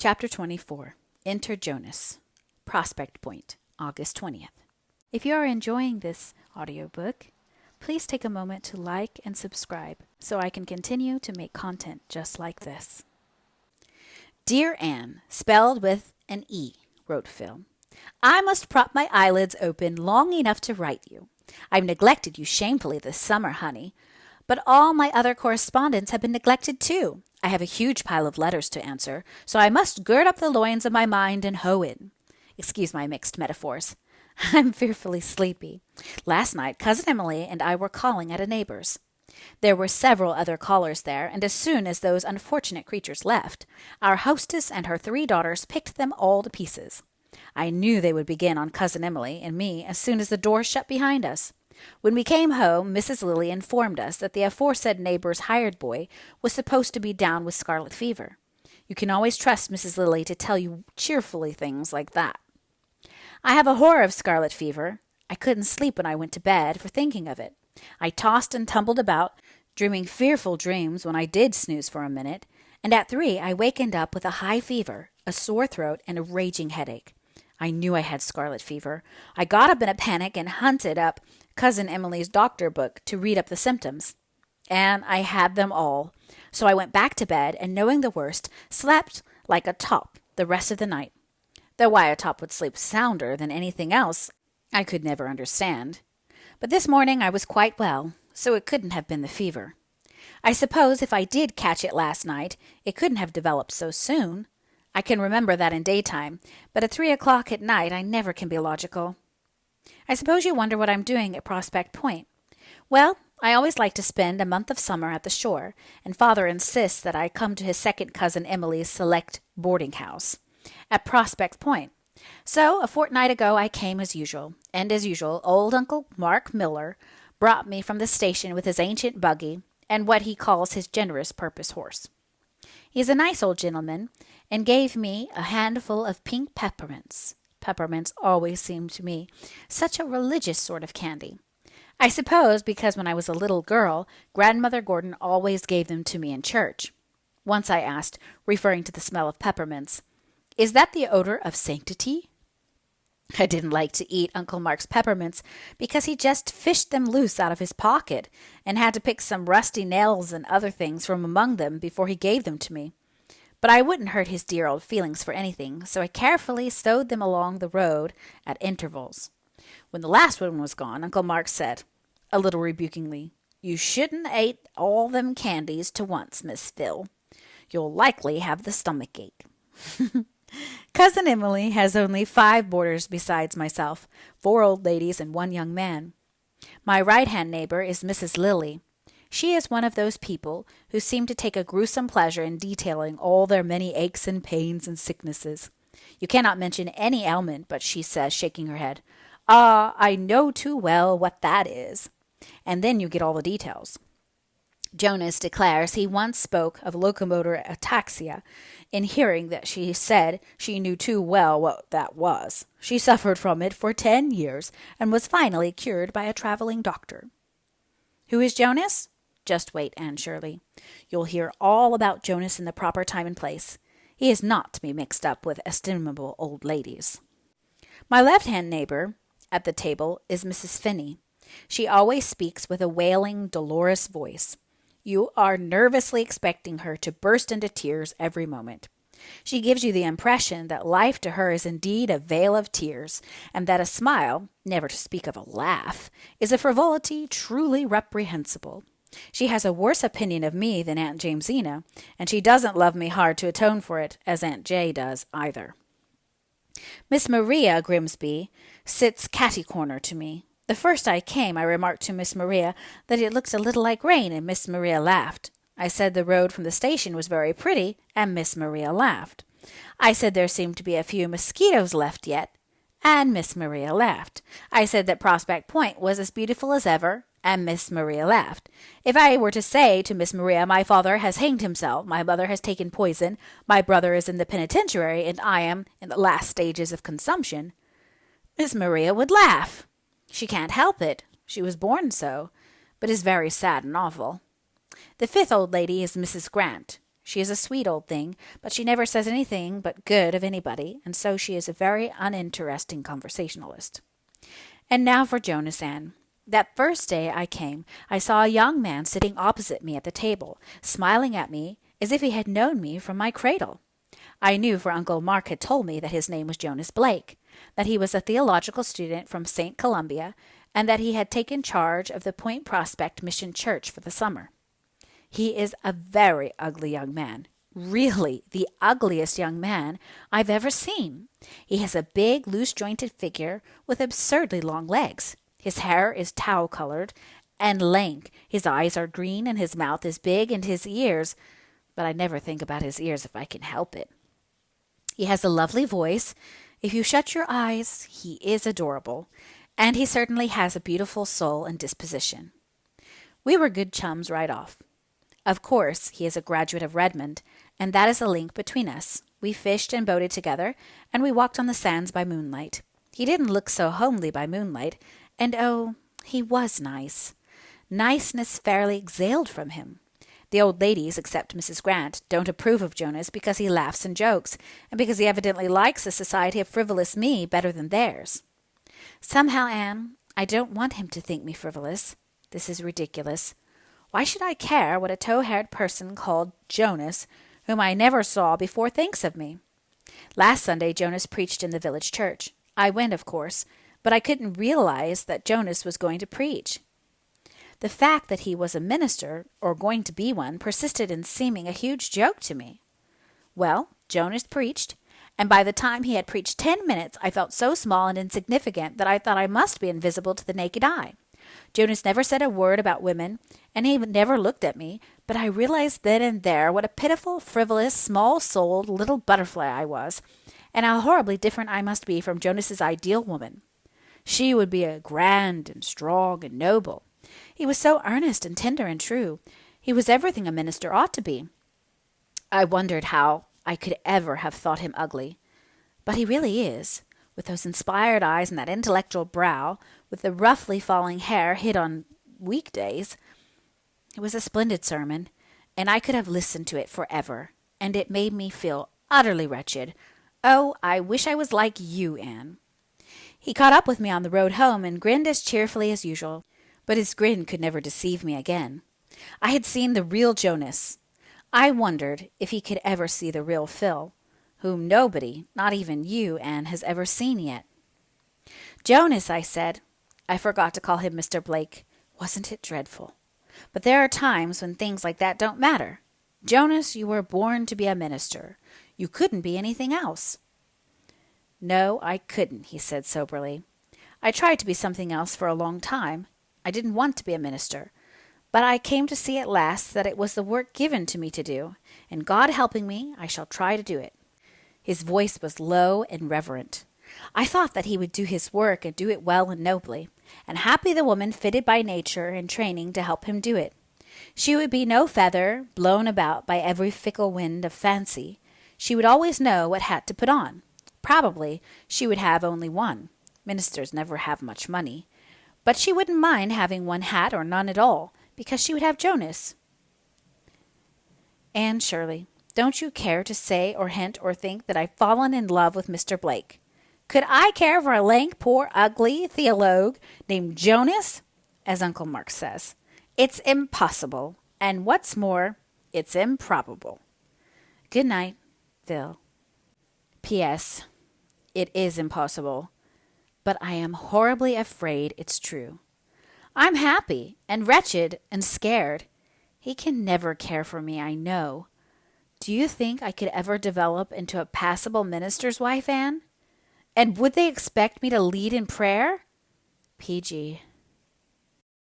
Chapter 24. Enter Jonas. Prospect Point, August 20th. If you are enjoying this audiobook, please take a moment to like and subscribe so I can continue to make content just like this. Dear Anne, spelled with an E, wrote Phil. I must prop my eyelids open long enough to write you. I've neglected you shamefully this summer, honey. But all my other correspondents have been neglected too. I have a huge pile of letters to answer, so I must gird up the loins of my mind and hoe in. Excuse my mixed metaphors. I'm fearfully sleepy. Last night, Cousin Emily and I were calling at a neighbor's. There were several other callers there, and as soon as those unfortunate creatures left, our hostess and her 3 daughters picked them all to pieces. I knew they would begin on Cousin Emily and me as soon as the door shut behind us. When we came home, Mrs. Lilly informed us that the aforesaid neighbor's hired boy was supposed to be down with scarlet fever. You can always trust Mrs. Lilly to tell you cheerfully things like that. I have a horror of scarlet fever. I couldn't sleep when I went to bed for thinking of it. I tossed and tumbled about, dreaming fearful dreams when I did snooze for a minute, and at 3 I wakened up with a high fever, a sore throat, and a raging headache. I knew I had scarlet fever. I got up in a panic and hunted up Cousin Emily's doctor book to read up the symptoms. And I had them all. So I went back to bed and, knowing the worst, slept like a top the rest of the night. Though why a top would sleep sounder than anything else, I could never understand. But this morning I was quite well, so it couldn't have been the fever. I suppose if I did catch it last night, it couldn't have developed so soon. I can remember that in daytime, but at 3 o'clock at night I never can be logical. I suppose you wonder what I'm doing at Prospect Point. Well, I always like to spend a month of summer at the shore, and Father insists that I come to his second cousin Emily's select boarding house at Prospect Point. So a fortnight ago I came as usual, and as usual old Uncle Mark Miller brought me from the station with his ancient buggy and what he calls his generous purpose horse. He's a nice old gentleman, and gave me a handful of pink peppermints. Peppermints always seemed to me such a religious sort of candy. I suppose because when I was a little girl, Grandmother Gordon always gave them to me in church. Once I asked, referring to the smell of peppermints, "Is that the odor of sanctity?" I didn't like to eat Uncle Mark's peppermints because he just fished them loose out of his pocket and had to pick some rusty nails and other things from among them before he gave them to me. But I wouldn't hurt his dear old feelings for anything, so I carefully stowed them along the road at intervals. When the last one was gone, Uncle Mark said, a little rebukingly, "You shouldn't ate all them candies to once, Miss Phil. You'll likely have the stomach ache." Cousin Emily has only 5 boarders besides myself, 4 old ladies and 1 young man. My right-hand neighbor is Mrs. Lilly. She is one of those people who seem to take a gruesome pleasure in detailing all their many aches and pains and sicknesses. You cannot mention any ailment but she says, shaking her head, "Ah, I know too well what that is." And then you get all the details. Jonas declares he once spoke of locomotor ataxia in hearing that she said she knew too well what that was. She suffered from it for 10 years and was finally cured by a traveling doctor. Who is Jonas? Just wait, Anne Shirley. You'll hear all about Jonas in the proper time and place. He is not to be mixed up with estimable old ladies. My left-hand neighbor at the table is Mrs. Finney. She always speaks with a wailing, dolorous voice. You are nervously expecting her to burst into tears every moment. She gives you the impression that life to her is indeed a vale of tears, and that a smile, never to speak of a laugh, is a frivolity truly reprehensible. She has a worse opinion of me than Aunt Jamesina, and she doesn't love me hard to atone for it, as Aunt Jay does either. Miss Maria Grimsby sits catty-corner to me. The first I came, I remarked to Miss Maria that it looked a little like rain, and Miss Maria laughed. I said the road from the station was very pretty, and Miss Maria laughed. I said there seemed to be a few mosquitoes left yet, and Miss Maria laughed. I said that Prospect Point was as beautiful as ever, and Miss Maria laughed. If I were to say to Miss Maria, my father has hanged himself, my mother has taken poison, my brother is in the penitentiary, and I am in the last stages of consumption, Miss Maria would laugh. She can't help it. She was born so, but is very sad and awful. The 5th old lady is Mrs. Grant. She is a sweet old thing, but she never says anything but good of anybody, and so she is a very uninteresting conversationalist. And now for Jonas, Anne. That first day I came, I saw a young man sitting opposite me at the table, smiling at me as if he had known me from my cradle. I knew, for Uncle Mark had told me, that his name was Jonas Blake, that he was a theological student from St. Columbia, and that he had taken charge of the Point Prospect Mission Church for the summer. He is a very ugly young man, really the ugliest young man I've ever seen. He has a big, loose-jointed figure with absurdly long legs. His hair is tow-colored and lank. His eyes are green, and his mouth is big, and his ears, but I never think about his ears if I can help it. He has a lovely voice. If you shut your eyes, he is adorable, and he certainly has a beautiful soul and disposition. We were good chums right off. Of course, he is a graduate of Redmond, and that is a link between us. We fished and boated together, and we walked on the sands by moonlight. He didn't look so homely by moonlight, and oh, he was nice. Niceness fairly exhaled from him. The old ladies, except Mrs. Grant, don't approve of Jonas because he laughs and jokes, and because he evidently likes the society of frivolous me better than theirs. Somehow, Anne, I don't want him to think me frivolous. This is ridiculous. Why should I care what a tow-haired person called Jonas, whom I never saw before, thinks of me? Last Sunday Jonas preached in the village church. I went, of course, but I couldn't realize that Jonas was going to preach. The fact that he was a minister, or going to be one, persisted in seeming a huge joke to me. Well, Jonas preached, and by the time he had preached 10 minutes, I felt so small and insignificant that I thought I must be invisible to the naked eye. Jonas never said a word about women, and he never looked at me, but I realized then and there what a pitiful, frivolous, small-souled little butterfly I was, and how horribly different I must be from Jonas's ideal woman. She would be a grand and strong and noble. He was so earnest and tender and true. He was everything a minister ought to be. I wondered how I could ever have thought him ugly. But he really is, with those inspired eyes and that intellectual brow, with the roughly falling hair hid on weekdays. It was a splendid sermon, and I could have listened to it forever, and it made me feel utterly wretched. Oh, I wish I was like you, Anne. He caught up with me on the road home and grinned as cheerfully as usual, but his grin could never deceive me again. I had seen the real Jonas. I wondered if he could ever see the real Phil, whom nobody, not even you, Anne, has ever seen yet. Jonas, I said. I forgot to call him Mr. Blake. Wasn't it dreadful? But there are times when things like that don't matter. Jonas, you were born to be a minister. You couldn't be anything else. No, I couldn't, he said soberly. I tried to be something else for a long time. I didn't want to be a minister. But I came to see at last that it was the work given to me to do, and God helping me, I shall try to do it. His voice was low and reverent. I thought that he would do his work and do it well and nobly, and happy the woman fitted by nature and training to help him do it. She would be no feather, blown about by every fickle wind of fancy. She would always know what hat to put on. Probably she would have only one. Ministers never have much money. But she wouldn't mind having one hat or none at all, because she would have Jonas. Anne Shirley, don't you care to say or hint or think that I've fallen in love with Mr. Blake? Could I care for a lank, poor, ugly theologue named Jonas? As Uncle Mark says. It's impossible, and what's more, it's improbable. Good night, Phil. P.S. It is impossible, but I am horribly afraid it's true. I'm happy and wretched and scared. He can never care for me, I know. Do you think I could ever develop into a passable minister's wife, Anne? And would they expect me to lead in prayer? P.G.